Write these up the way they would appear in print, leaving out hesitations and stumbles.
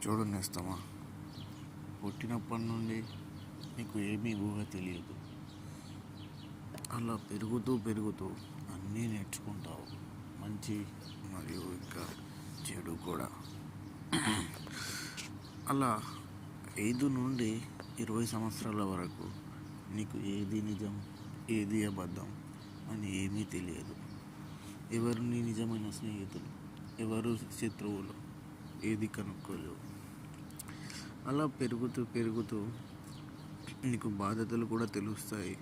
చూడండి నేస్తమా, పుట్టినప్పటి నుండి నీకు ఏమీ ఊహ తెలియదు. అలా పెరుగుతూ పెరుగుతూ అన్నీ నేర్చుకుంటావు, మంచి మరియు ఇంకా చెడు కూడా. అలా 5 నుండి 20 సంవత్సరాల వరకు నీకు ఏది నిజం ఏది అబద్ధం అని ఏమీ తెలియదు. ఎవరు నీ నిజమైన స్నేహితులు, ఎవరు శత్రువులు, ఏది కనుక్కోలేవు. అలా పెరుగుతూ పెరుగుతూ నీకు బాధ్యతలు కూడా తెలుస్తాయి.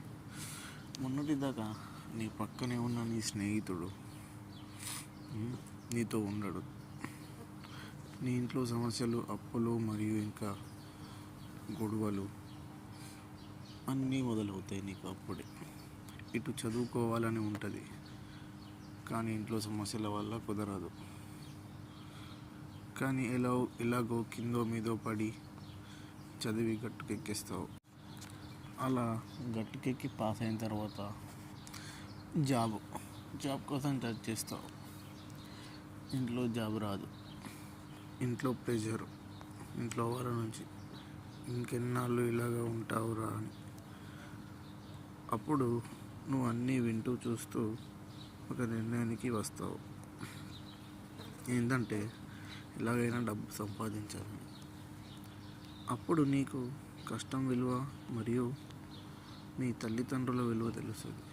మొన్నటిదాకా నీ పక్కనే ఉన్న నీ స్నేహితుడు నీతో ఉండడు. నీ ఇంట్లో సమస్యలు, అప్పులు మరియు ఇంకా గొడవలు అన్నీ మొదలవుతాయి నీకు అప్పుడే. ఇటు చదువుకోవాలని ఉంటుంది, కానీ ఇంట్లో సమస్యల వల్ల కుదరదు. కానీ ఎలాగో కిందో మీదో పడి చదివి గట్టుకెక్కిస్తావు. అలా గట్టుకెక్కి పాస్ అయిన తర్వాత జాబ్ కోసం సెర్చ్ చేస్తావు. ఇంట్లో జాబ్ రాదు, ఇంట్లో ప్రెషర్, ఇంట్లో వాళ్ళ నుంచి ఇంకెన్నాళ్ళు ఇలాగ ఉంటావురా అని. అప్పుడు నువ్వు అన్నీ వింటూ చూస్తూ ఒక నిర్ణయానికి వస్తావు. ఏంటంటే ఎలాగైనా డబ్బు సంపాదించాలని. అప్పుడు నీకు కష్టం విలువ మరియు మీ తల్లిదండ్రుల విలువ తెలుస్తుంది.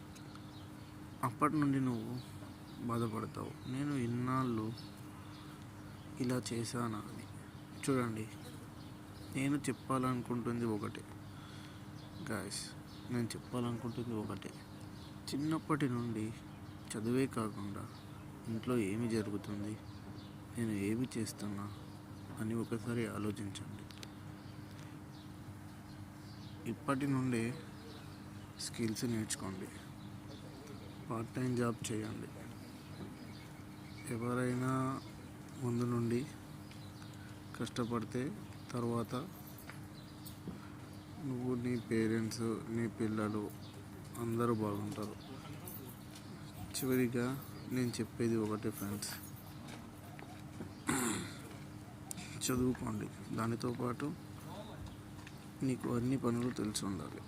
అప్పటి నుండి నువ్వు బాధపడతావు, నేను ఇన్నాళ్ళు ఇలా చేశానా అని. చూడండి, నేను చెప్పాలనుకుంటుంది ఒకటే గాయస్, నేను చెప్పాలనుకుంటుంది ఒకటే. చిన్నప్పటి నుండి చదువే కాకుండా ఇంట్లో ఏమి జరుగుతుంది, నేను ఏమి చేస్తున్నా అని ఒకసారి ఆలోచించండి. ఇప్పటి నుండే స్కిల్స్ నేర్చుకోండి, పార్ట్ టైం జాబ్ చేయండి. ఎవరైనా ముందు నుండి కష్టపడితే తర్వాత నువ్వు, నీ పేరెంట్స్, నీ పిల్లలు అందరూ బాగుంటారు. చివరిగా నేను చెప్పేది ఒకటే ఫ్రెండ్స్, చదువుకోండి. దానితో పాటు నీకు అన్ని పనులు తెలిసి ఉండాలి.